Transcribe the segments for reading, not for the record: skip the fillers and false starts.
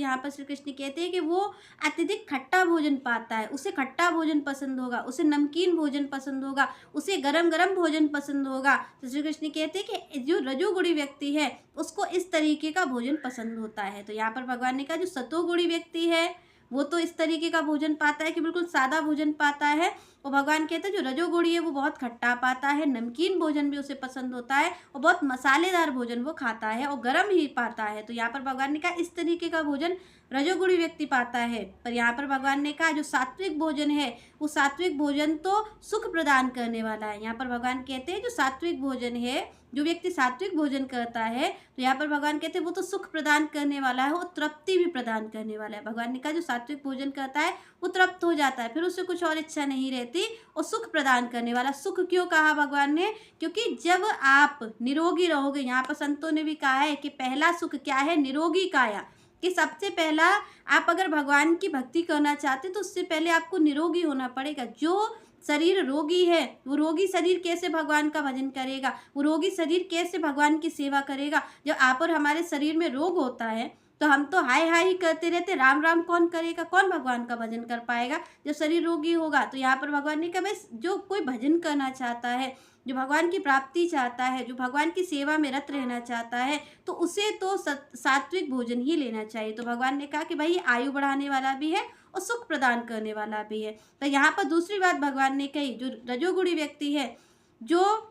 यहाँ पर श्री कृष्ण कहते हैं कि वो अत्यधिक खट्टा भोजन पाता है, उसे खट्टा भोजन पसंद होगा, उसे नमकीन भोजन पसंद होगा, उसे गरम-गरम भोजन पसंद होगा। तो श्री कृष्ण कहते हैं कि जो रजोगुणी व्यक्ति है, उसको इस तरीके का भोजन पसंद होता है। तो यहाँ पर भगवान ने कहा जो सतोगुणी व्यक्ति है, वो तो इस तरीके का भोजन पाता है कि बिल्कुल सादा भोजन पाता है। और भगवान कहते हैं जो रजोगुणी है वो बहुत खट्टा पाता है, नमकीन भोजन भी उसे पसंद होता है और बहुत मसालेदार भोजन वो खाता है और गर्म ही पाता है। तो यहाँ पर भगवान ने कहा इस तरीके का भोजन रजोगुणी व्यक्ति पाता है। पर यहाँ पर भगवान ने कहा जो सात्विक भोजन है, वो सात्विक भोजन तो सुख प्रदान करने वाला है। यहाँ पर भगवान कहते हैं जो सात्विक भोजन है, जो व्यक्ति सात्विक भोजन करता है, तो यहाँ पर भगवान कहते हैं वो तो सुख प्रदान करने वाला है, वो तृप्ति भी प्रदान करने वाला है। भगवान ने कहा जो सात्विक भोजन करता है वो तृप्त हो जाता है, फिर उससे कुछ और इच्छा नहीं रहती, और सुख प्रदान करने वाला। सुख क्यों कहा भगवान ने? क्योंकि जब आप निरोगी रहोगे, यहाँ पर संतों ने भी कहा है कि पहला सुख क्या है? निरोगी काया। कि सबसे पहला आप अगर भगवान की भक्ति करना चाहते तो उससे पहले आपको निरोगी होना पड़ेगा। जो शरीर रोगी है, वो रोगी शरीर कैसे भगवान का भजन करेगा? वो रोगी शरीर कैसे भगवान की सेवा करेगा? जब आप और हमारे शरीर में रोग होता है तो हम तो हाय हाय ही करते रहते, राम राम कौन करेगा? कौन भगवान का भजन कर पाएगा जब शरीर रोगी होगा? तो यहाँ पर भगवान ने कहा भाई जो कोई भजन करना चाहता है, जो भगवान की प्राप्ति चाहता है, जो भगवान की सेवा में रत रहना चाहता है, तो उसे तो सात्विक भोजन ही लेना चाहिए। तो भगवान ने कहा कि भाई ये आयु बढ़ाने वाला भी है और सुख प्रदान करने वाला भी है। तो यहाँ पर दूसरी बात भगवान ने कही, जो रजोगुणी व्यक्ति है, जो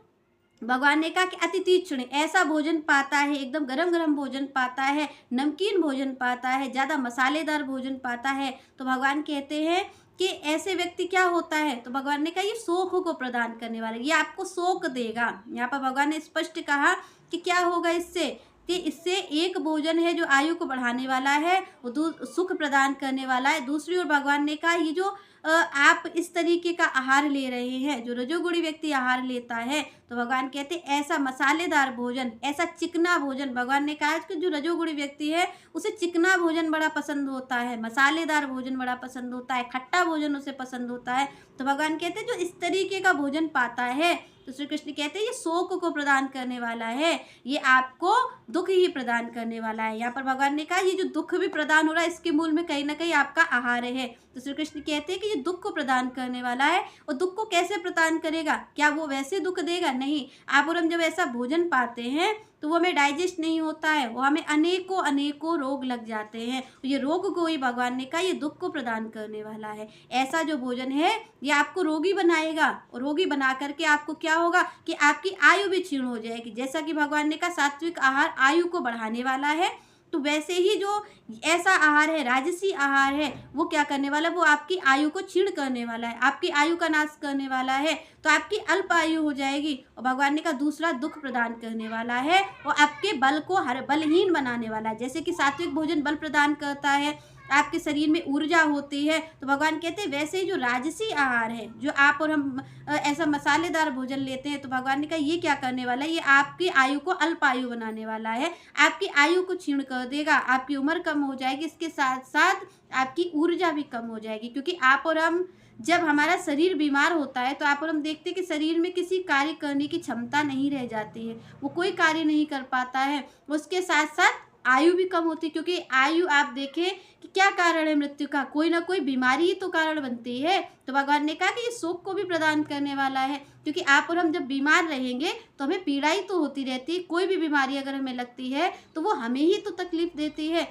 भगवान ने कहा कि अति तीक्ष्ण ऐसा भोजन पाता है, एकदम गरम गरम भोजन पाता है, नमकीन भोजन पाता है, ज़्यादा मसालेदार भोजन पाता है। तो भगवान कहते हैं कि ऐसे व्यक्ति क्या होता है? तो भगवान ने कहा ये शोक को प्रदान करने वाला, ये आपको शोक देगा। यहाँ पर भगवान ने स्पष्ट कहा कि क्या होगा इससे, कि इससे एक भोजन है जो आयु को बढ़ाने वाला है, वो सुख प्रदान करने वाला है। दूसरी ओर भगवान ने कहा ये जो आप इस तरीके का आहार ले रहे हैं, जो रजोगुणी व्यक्ति आहार लेता है, तो भगवान कहते हैं ऐसा मसालेदार भोजन, ऐसा चिकना भोजन। भगवान ने कहा कि जो रजोगुणी व्यक्ति है उसे चिकना भोजन बड़ा पसंद होता है, मसालेदार भोजन बड़ा पसंद होता है, खट्टा भोजन उसे पसंद होता है। तो भगवान कहते हैं जो इस तरीके का भोजन पाता है, तो श्री कृष्ण कहते हैं ये शोक को प्रदान करने वाला है, ये आपको दुख ही प्रदान करने वाला है। यहाँ पर भगवान ने कहा ये जो दुख भी प्रदान हो रहा है इसके मूल में कहीं ना कहीं आपका आहार है। तो श्री कृष्ण कहते हैं कि ये दुख को प्रदान करने वाला है, और दुख को कैसे प्रदान करेगा? क्या वो वैसे दुख देगा? नहीं। आप और हम जब ऐसा भोजन पाते हैं तो वो हमें डाइजेस्ट नहीं होता है, वो हमें अनेकों अनेकों रोग लग जाते हैं। तो ये रोग को ही भगवान ने कहा ये दुख को प्रदान करने वाला है। ऐसा जो भोजन है ये आपको रोगी बनाएगा, और रोगी बना करके आपको क्या होगा कि आपकी आयु भी क्षीण हो जाएगी। जैसा कि भगवान ने कहा सात्विक आहार आयु को बढ़ाने वाला है, तो वैसे ही जो ऐसा आहार है, राजसी आहार है, वो क्या करने वाला है? वो आपकी आयु को क्षीण करने वाला है, आपकी आयु का नाश करने वाला है, तो आपकी अल्प आयु हो जाएगी। और भगवान ने कहा दूसरा दुख प्रदान करने वाला है, और आपके बल को हर बलहीन बनाने वाला है। जैसे कि सात्विक भोजन बल प्रदान करता है, आपके शरीर में ऊर्जा होती है, तो भगवान कहते हैं वैसे ही जो राजसी आहार है, जो आप और हम ऐसा मसालेदार भोजन लेते हैं, तो भगवान ने कहा ये क्या करने वाला है? ये आपकी आयु को अल्प आयु बनाने वाला है, आपकी आयु को क्षीण कर देगा, आपकी उम्र कम हो जाएगी, इसके साथ साथ आपकी ऊर्जा भी कम हो जाएगी। क्योंकि आप और हम जब हमारा शरीर बीमार होता है तो आप और हम देखते हैं कि शरीर में किसी कार्य करने की क्षमता नहीं रह जाती है, वो कोई कार्य नहीं कर पाता है, उसके साथ साथ आयु भी कम होती है। क्योंकि आयु आप देखें कि क्या कारण है मृत्यु का? कोई ना कोई बीमारी ही तो कारण बनती है। तो भगवान ने कहा कि ये शोक को भी प्रदान करने वाला है, क्योंकि आप और हम जब बीमार रहेंगे तो हमें पीड़ा ही तो होती रहती है। कोई भी बीमारी अगर हमें लगती है तो वो हमें ही तो तकलीफ देती है।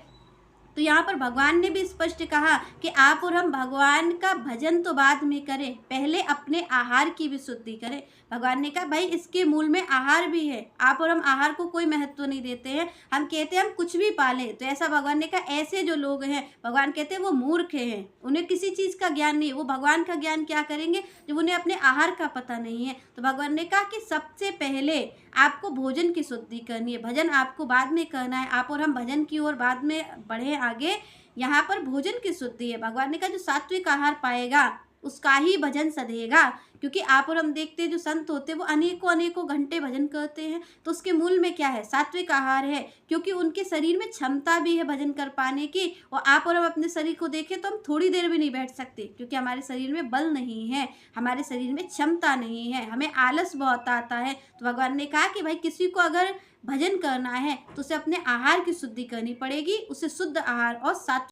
तो यहाँ पर भगवान ने भी स्पष्ट कहा कि आप और हम भगवान का भजन तो बाद में करें, पहले अपने आहार की भी शुद्धि करें। भगवान ने कहा भाई इसके मूल में आहार भी है, आप और हम आहार को कोई महत्व नहीं देते हैं, हम कहते हैं हम कुछ भी पालें। तो ऐसा भगवान ने कहा ऐसे जो लोग हैं, भगवान कहते हैं वो मूर्ख हैं, उन्हें किसी चीज़ का ज्ञान नहीं, वो भगवान का ज्ञान क्या करेंगे जब उन्हें अपने आहार का पता नहीं है। तो भगवान ने कहा कि सबसे पहले आपको भोजन की शुद्धि करनी है, भजन आपको बाद में करना है। आप और हम भजन की ओर बाद में बढ़े आगे, यहाँ पर भोजन की शुद्धि है। भगवान ने कहा जो सात्विक आहार पाएगा उसका ही भजन सधेगा। क्योंकि आप और हम देखते हैं जो संत होते हैं वो अनेकों-अनेकों घंटे भजन करते हैं, तो उसके मूल में क्या है? सात्विक आहार है, क्योंकि उनके शरीर में क्षमता भी है भजन कर पाने की। और आप और हम अपने शरीर को देखें तो हम थोड़ी देर भी नहीं बैठ सकते, क्योंकि हमारे शरीर में बल नहीं है, हमारे शरीर में क्षमता नहीं है, हमें आलस बहुत आता है। तो भगवान ने कहा कि भाई किसी को अगर भजन करना है तो उसे अपने आहार की शुद्धि करनी पड़ेगी, उसे शुद्ध आहार और सात्विक